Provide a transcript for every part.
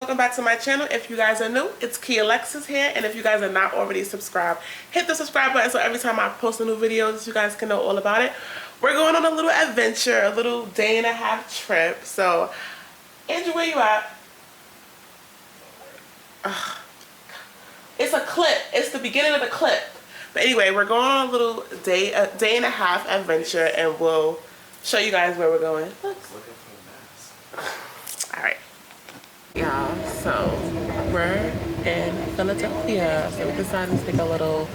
welcome back to my channel. If you guys are new, it's Alexis here, and if you guys are not already subscribed, hit the subscribe button so every time I post a new video you guys can know all about it. We're going on a little adventure, a little day-and-a-half trip. So Andrew, where you at? It's a clip. It's the beginning of the clip. But anyway, we're going on a little day-and-a-half adventure, and we'll show you guys where we're going. Look. All right, y'all. So we're in Philadelphia. So we decided to take a little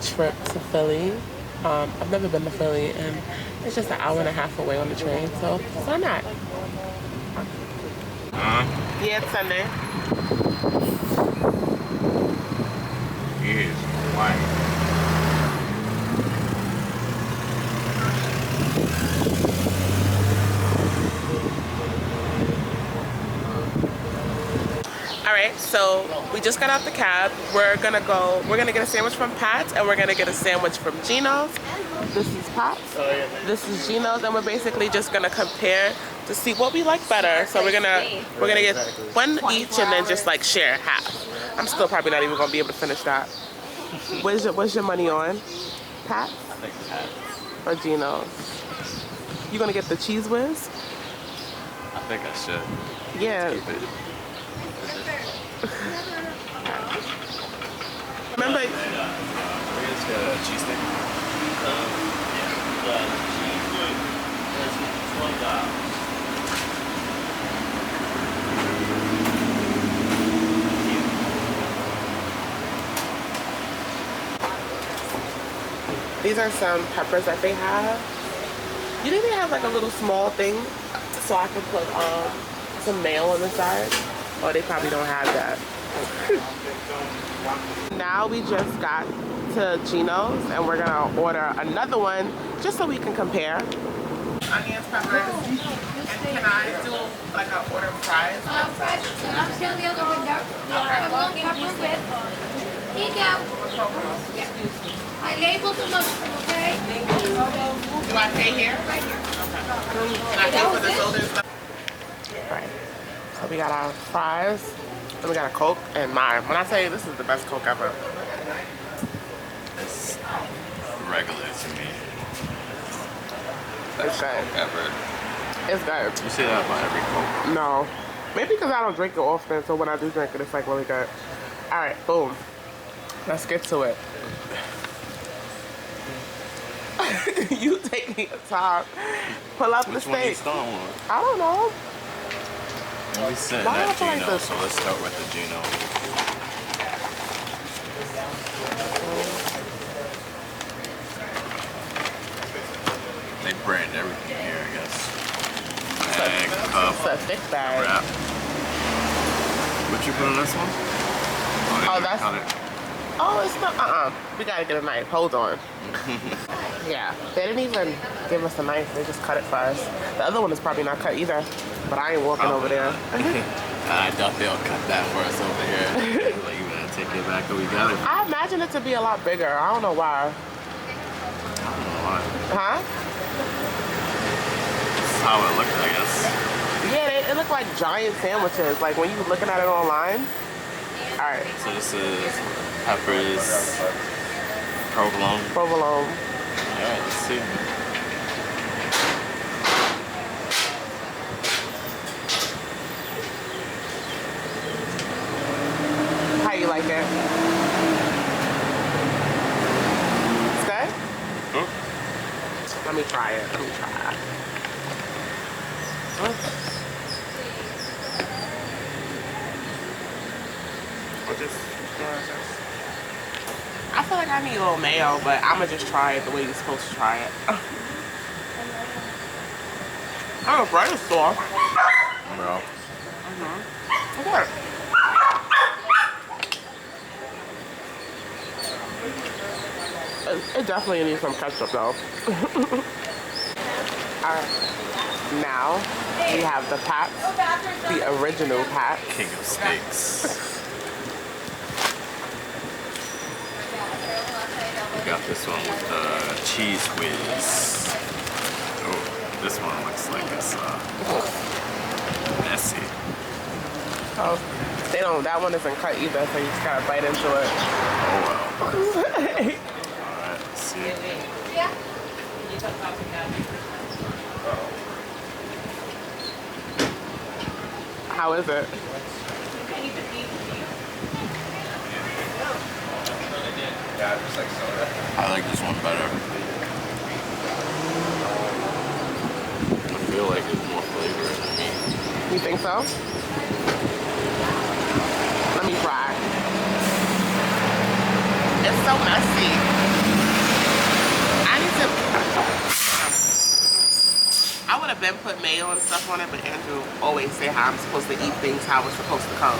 trip to Philly. I've never been to Philly, and it's just an hour and a half away on the train. So why not? Yeah, it's Sunday. Yes. Why? Alright, so we just got out the cab. We're gonna get a sandwich from Pat's, and we're gonna get a sandwich from Geno's. This is Pat's, this is Geno's, and we're basically just gonna compare to see what we like better. So we're gonna get one each and then just like share half. I'm still probably not even gonna be able to finish that. What's your money on? Pat's? I think Pat's. Or Geno's? You gonna get the cheese whiz? I think I should. Yeah. Let's keep it. Remember? We just got a cheesesteak. These are some peppers that they have. You think they have like a little small thing so I can put some mayo on the side? Oh, they probably don't have that. Now we just got to Geno's, and we're gonna order another one just so we can compare. Onions, peppers, and can I do like an order of fries? Fries, I'm still the other window. Okay. Pepper with. Here you go. Yeah. I labeled the mushroom, okay? Do I pay here? Right here. Okay. Can I pay for the soda and stuff? Alright. So we got our fries, and we got a Coke, and mine. When I say this is the best Coke ever. It's regular to me. It's good. Coke ever. It's good. You say that about every Coke. No. Maybe because I don't drink it often, so when I do drink it, it's like really good. Alright, boom. Let's get to it. You taking your time. Pull up the steak. Which one you starting with? I don't know. We sitting Why at do I feel like Geno, this? so let's start with the Geno. They brand everything here, I guess. Bag, cup, It's a thick bag. wrap. What you put on this one? Oh, that's... Oh, it's not... We gotta get a knife. Hold on. Yeah. They didn't even give us a knife. They just cut it for us. The other one is probably not cut either. But I ain't walking over there. I doubt they'll cut that for us over here. Like, you better take it back, but we got it. I imagine it to be a lot bigger. I don't know why. I don't know why. Huh? This is how it looked, I guess. Yeah, it looked like giant sandwiches. Like when you were looking at it online. Alright. So this is peppers, provolone. Provolone. Alright, let's see. How you like it? It's good? Hmm? Let me try it. I feel like I need a little mayo, but I'm gonna just try it the way you're supposed to try it. Oh, bread is soft. Bro. Okay. It definitely needs some ketchup though. Alright. Now we have the Pat's, the original Pat's. King of steaks. We got this one with the cheese whiz. Oh, this one looks like it's messy. Oh, they don't. That one isn't cut either, so you just gotta bite into it. Oh wow. Alright, let's see. Yeah. How is it? I like this one better. I feel like it's more flavor than me. You think so? Let me try. It's so messy. I need to. I would have been put mayo and stuff on it, but Andrew always say how I'm supposed to eat things how it's supposed to come.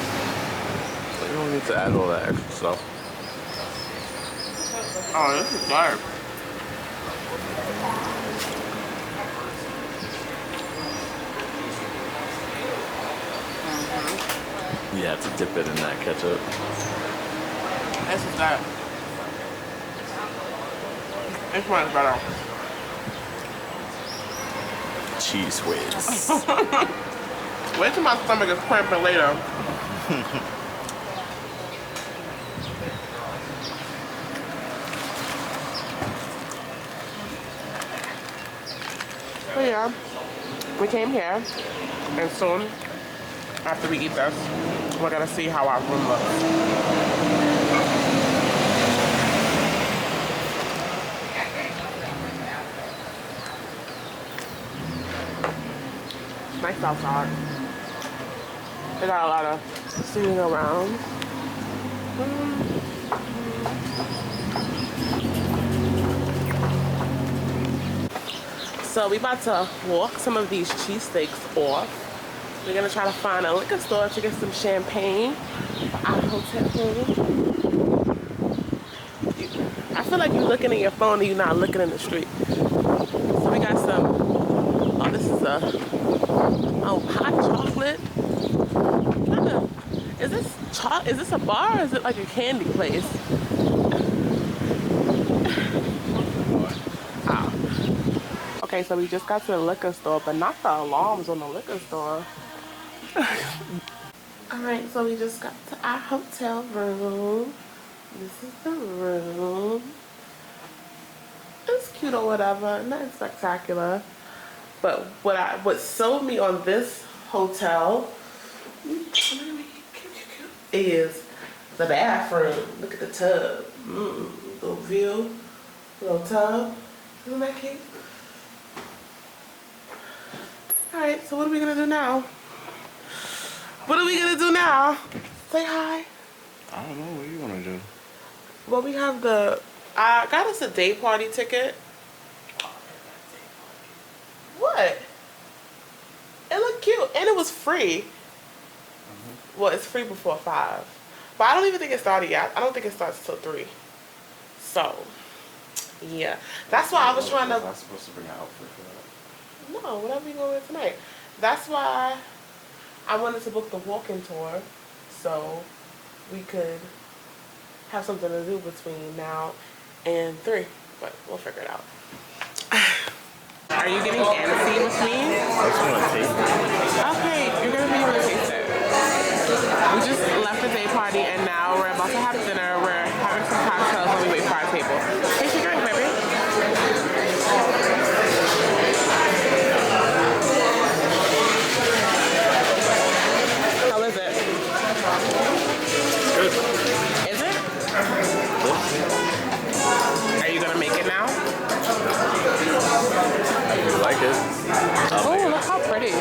So you don't need to add all that extra stuff. Oh, this is dark. You have to dip it in that ketchup. This is dark. This one's better. Cheese whiz. Wait till my stomach is cramping later. So yeah, we came here, and soon after we eat this, we're gonna see how our room looks. Nice outside. They got a lot of seating around. So we about to walk some of these cheesesteaks off. We're gonna try to find a liquor store to get some champagne for our hotel room. I feel like you're looking at your phone and you're not looking in the street. So we got some, oh, this is a, oh, hot chocolate. Is this a bar or is it like a candy place? Oh. Okay, so we just got to the liquor store, but not the alarms on the liquor store. Alright, so we just got to our hotel room. This is the room. It's cute or whatever, nothing spectacular. But what sold me on this hotel is the bathroom. Look at the tub. Little view, little tub. Isn't that cute? Alright, so what are we gonna do now? What are we gonna do now? Say hi. I don't know. What do you want to do? Well, we have I got us a day party ticket. What? It looked cute and it was free. Well, it's free before 5. But I don't even think it started yet. I don't think it starts till 3. So, yeah. That's why I was trying to... Was I supposed to bring an outfit for that? No, whatever you going with tonight. That's why I wanted to book the walk-in tour so we could have something to do between now and 3. But we'll figure it out. Are you getting antsy with me? I just want to taste it. Okay, you're gonna be able to taste it. We just left the day party and now we're about to have dinner. We're having some cocktails while we wait for our table. Taste your drink, baby. How is it? Good. Is it? Are you gonna make it now? If you like it. Oh, look how pretty.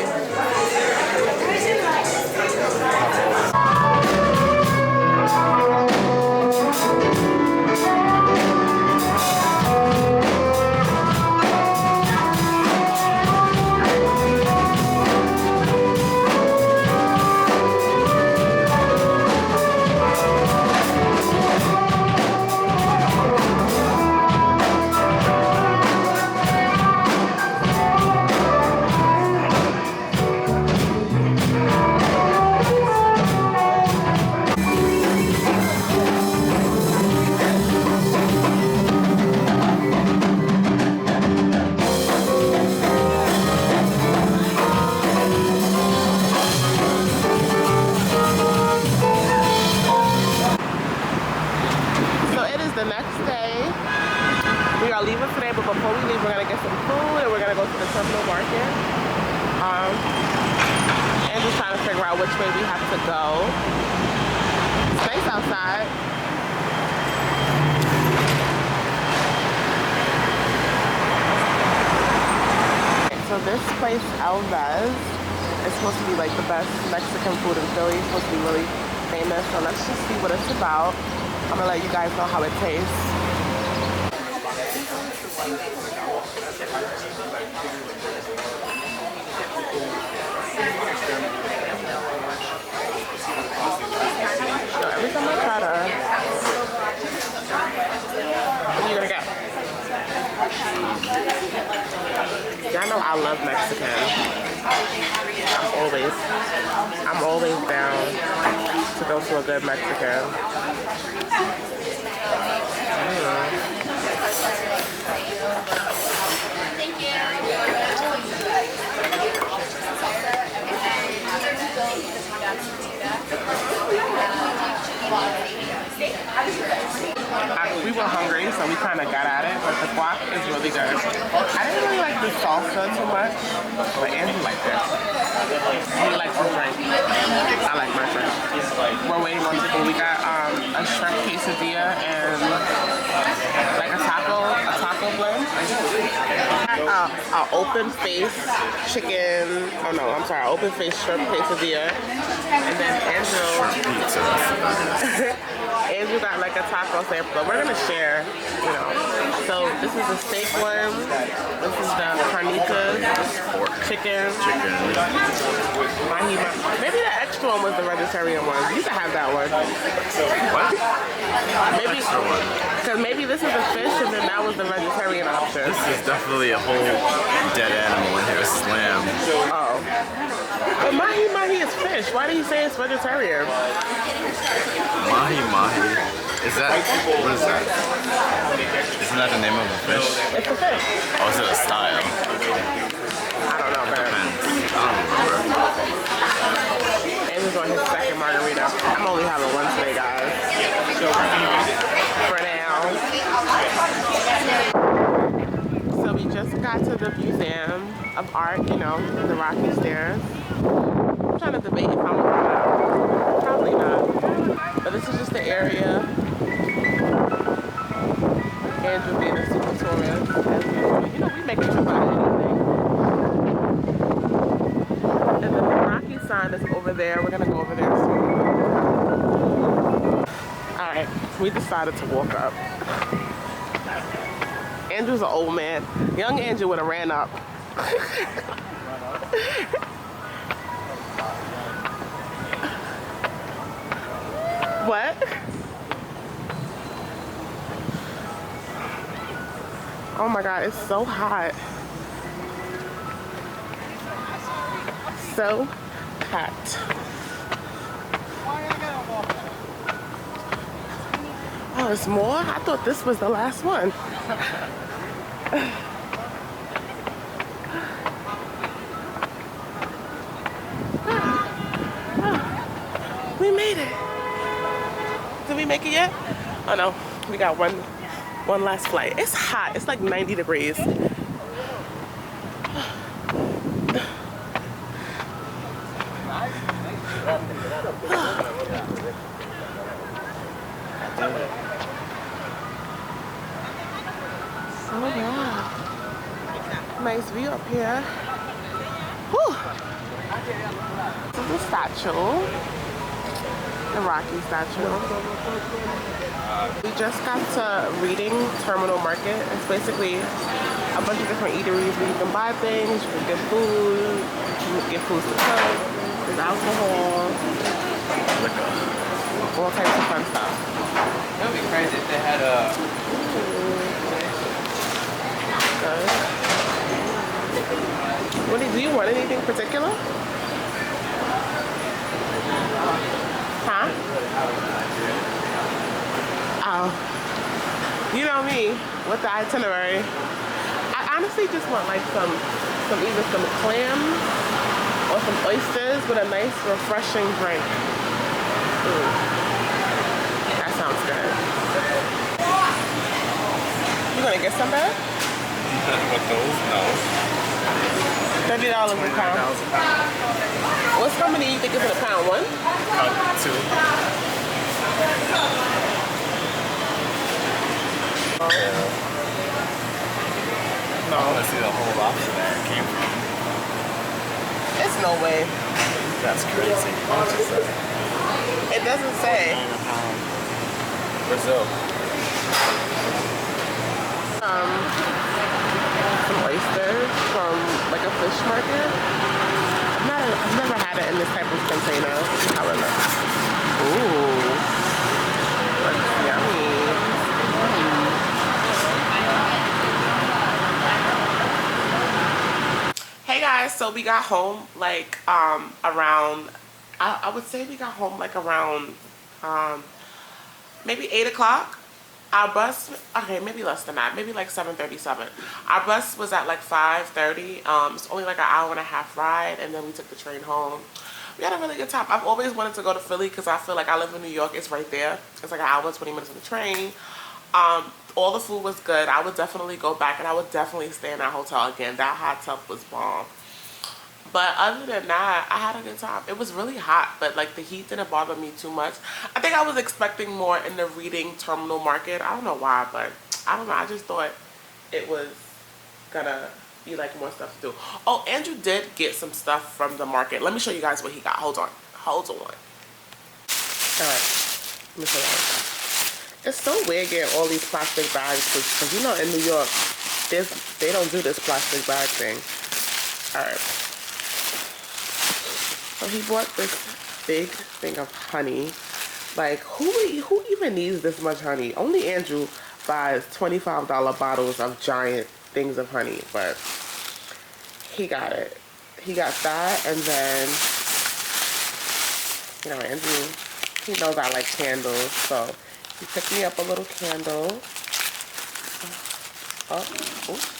before we leave, we're gonna get some food and we're gonna go to the terminal market. And just trying to figure out which way we have to go. It's nice outside. So this place, Alves, is supposed to be like the best Mexican food in Philly. It's supposed to be really famous. So let's just see what it's about. I'm gonna let you guys know how it tastes. So every time I try to, what are you gonna get? Y'all know I love Mexican. I'm always down to go to a good Mexican. Thank We were hungry, so we kind of got at it, but the guac is really good. I didn't really like the salsa too much, but Andrew liked it. He likes his drink. I like my drink. We're waiting on people. We got a shrimp quesadilla and like a taco blend. Our open face chicken. Oh no, I'm sorry, open face shrimp quesadilla, and then Andrew got like a taco sampler. We're gonna share, you know. So this is the steak one. This is the carnitas, chicken. Mahi. Maybe the extra one was the vegetarian one. You can have that one. What? Maybe because maybe this is the fish and then that was the vegetarian option. This is definitely a whole dead animal in here. Slam. Oh. But mahi is fish. Why do you say it's vegetarian? Mahi. Is that, what is that? Isn't that the name of a fish? It's a fish. Oh, is it a style? I don't know, man. I don't remember. Andrew's on his second margarita. I'm only having one today, guys. For now. So we just got to the Museum of Art, you know, the Rocky Stairs. I'm trying to debate if I'm going to. Probably not. But this is just the area. Andrew being a super tourist. You know, we make a trip out of anything. And then the Rocky sign is over there. We're gonna go over there soon. Alright, we decided to walk up. Andrew's an old man. Young Andrew would have ran up. What? Oh my God, it's so hot. So packed. Oh, there's more? I thought this was the last one. We made it. Did we make it yet? Oh no, we got one last flight. It's hot. It's like 90 degrees. Oh yeah. Nice view up here. Whew. This is the statue. The Rocky statue. We just got to Reading Terminal Market. It's basically a bunch of different eateries where you can buy things, you can get food, you can get food to cook, there's alcohol, liquor, all types of fun stuff. That would be crazy if they had a... Good. Do you want anything particular? Huh? Oh. You know me, with the itinerary. I honestly just want like either some clams or some oysters with a nice refreshing drink. Ooh. That sounds good. You gonna get some, babe? What those? No. $30 a pound. What's how many you think is in a pound? One? Two. No. I want to see the whole lobster that it came from. It's no way. That's crazy. How much is that? It doesn't say. Brazil. Some oysters from like a fish market. I've never had it in this type of container. How it looks. Ooh. Looks yummy. Hey guys, so we got home like around, I would say we got home like around maybe 8 o'clock. Our bus, okay, maybe less than that, maybe like 7:37. Our bus was at like 5:30. It's only like an hour and a half ride, and then we took the train home. We had a really good time. I've always wanted to go to Philly because I feel like I live in New York. It's right there. It's like an hour and 20 minutes on the train. All the food was good. I would definitely go back, and I would definitely stay in that hotel again. That hot tub was bomb. But other than that, I had a good time. It was really hot, but like the heat didn't bother me too much. I think I was expecting more in the Reading Terminal Market. I don't know why, but I don't know. I just thought it was gonna be like more stuff to do. Oh, Andrew did get some stuff from the market. Let me show you guys what he got. Hold on. Hold on. All right. Let me show you guys. It's so weird getting all these plastic bags because you know in New York, they don't do this plastic bag thing. All right. So he bought this big thing of honey. Like, who even needs this much honey? Only Andrew buys $25 bottles of giant things of honey, but he got it. He got that, and then, you know, Andrew, he knows I like candles, so he picked me up a little candle. Oh, oops.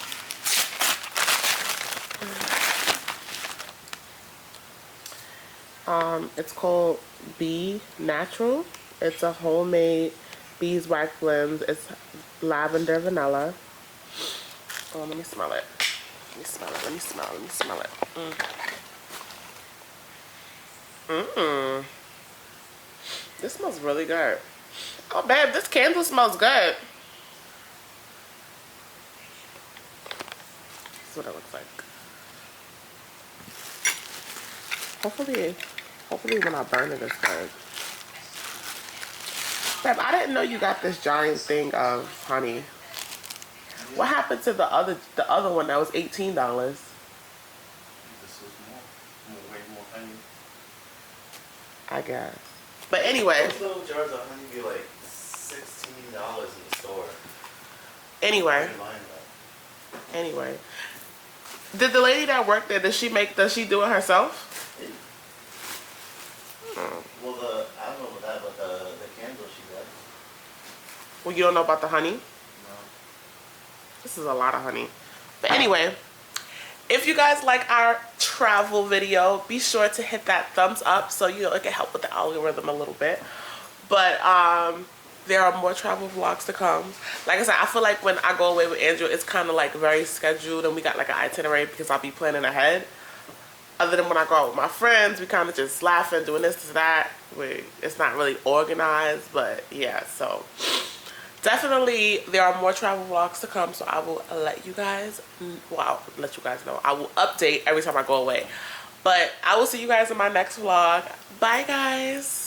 It's called Bee Natural. It's a homemade beeswax blend. It's lavender vanilla. Oh, let me smell it. Let me smell it. Let me smell it. Let me smell it. This smells really good. Oh, babe, this candle smells good. This is what it looks like. Hopefully when I burn it, it's good. Babe, I didn't know you got this giant thing of honey. What happened to the other one that was $18? This was more way more honey. I guess. But anyway. Those little jars of honey be like $16 in the store. Anyway. Did the lady that worked there, does she do it herself? Well, I don't know about that, but the candle she does. Well, you don't know about the honey? No. This is a lot of honey. But anyway, if you guys like our travel video, be sure to hit that thumbs up so you know it can help with the algorithm a little bit. But there are more travel vlogs to come. Like I said, I feel like when I go away with Andrew, it's kind of like very scheduled and we got like an itinerary because I'll be planning ahead. Other than when I go out with my friends, we kind of just laughing, doing this, that. It's not really organized, but yeah, so definitely there are more travel vlogs to come, so I will let you guys, well, I'll let you guys know. I will update every time I go away. But I will see you guys in my next vlog. Bye, guys.